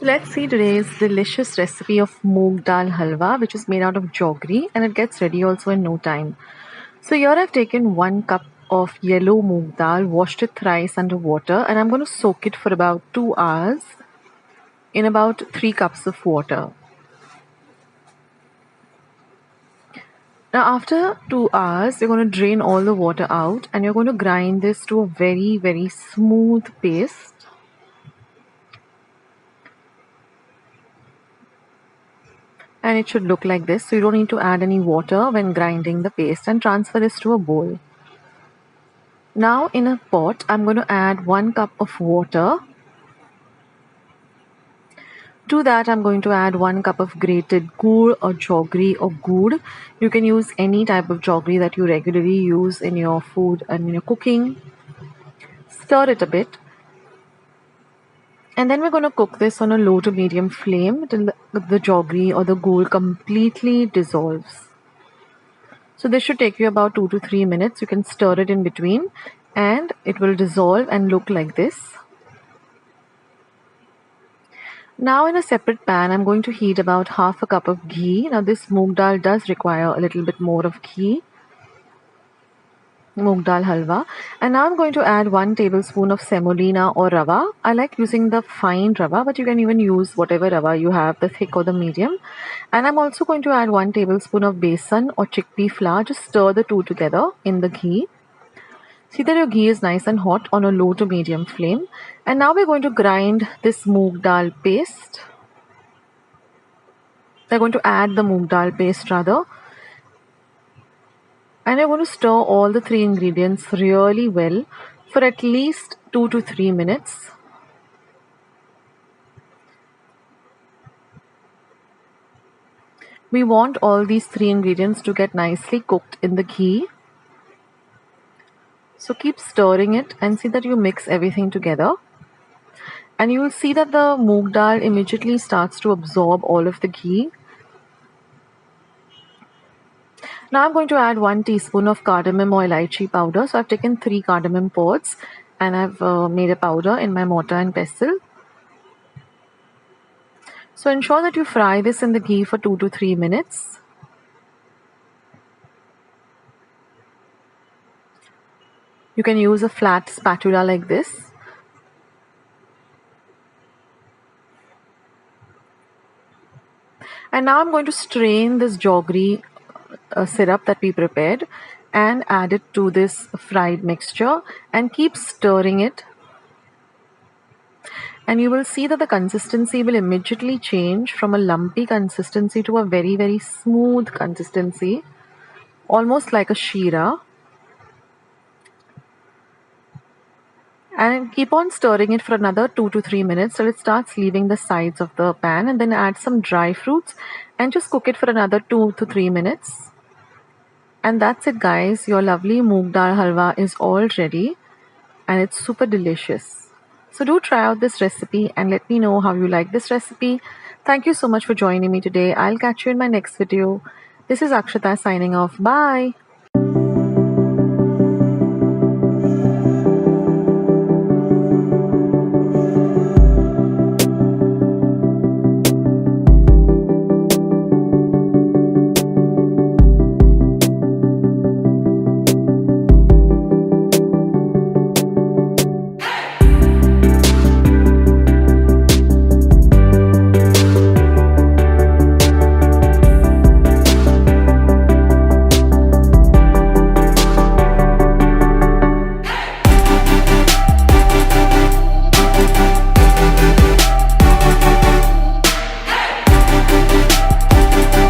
Let's see today's delicious recipe of Moong Dal Halwa, which is made out of jaggery and it gets ready also in no time. So here I've taken 1 cup of yellow moong dal, washed it thrice under water, and I'm going to soak it for about 2 hours in about 3 cups of water. Now after 2 hours, you're going to drain all the water out and you're going to grind this to a very smooth paste. And it should look like this, so you don't need to add any water when grinding the paste, and transfer this to a bowl. Now in a pot, I'm going to add 1 cup of water. To that, I'm going to add 1 cup of grated gur or jaggery or gur. You can use any type of jaggery that you regularly use in your food and in your cooking. Stir it a bit. And then we're going to cook this on a low to medium flame till the jaggery or the gur completely dissolves. So this should take you about 2 to 3 minutes. You can stir it in between and it will dissolve and look like this. Now in a separate pan, I'm going to heat about half a cup of ghee. Now this moong dal does require a little bit more of ghee. Moong Dal Halwa. And now I'm going to add 1 tablespoon of semolina or rava. I like using the fine rava, but you can even use whatever rava you have, the thick or the medium. And I'm also going to add 1 tablespoon of besan or chickpea flour. Just stir the two together in the ghee. See that your ghee is nice and hot on a low to medium flame. And now we're going to grind this moong dal paste. We're going to add the moong dal paste rather. And I'm going to stir all the 3 ingredients really well for at least 2 to 3 minutes. We want all these 3 ingredients to get nicely cooked in the ghee. So keep stirring it and see that you mix everything together. And you will see that the moong dal immediately starts to absorb all of the ghee. Now I'm going to add 1 teaspoon of cardamom or elaichi powder. So I've taken 3 cardamom pods and I've made a powder in my mortar and pestle. So ensure that you fry this in the ghee for 2 to 3 minutes. You can use a flat spatula like this. And now I'm going to strain this jaggery syrup that we prepared and add it to this fried mixture and keep stirring it. And you will see that the consistency will immediately change from a lumpy consistency to a very smooth consistency, almost like a sheera. And keep on stirring it for another 2 to 3 minutes till it starts leaving the sides of the pan, and then add some dry fruits and just cook it for another 2 to 3 minutes. And that's it guys, your lovely moong dal halwa is all ready and it's super delicious. So do try out this recipe and let me know how you like this recipe. Thank you so much for joining me today. I'll catch you in my next video. This is Akshita signing off. Bye.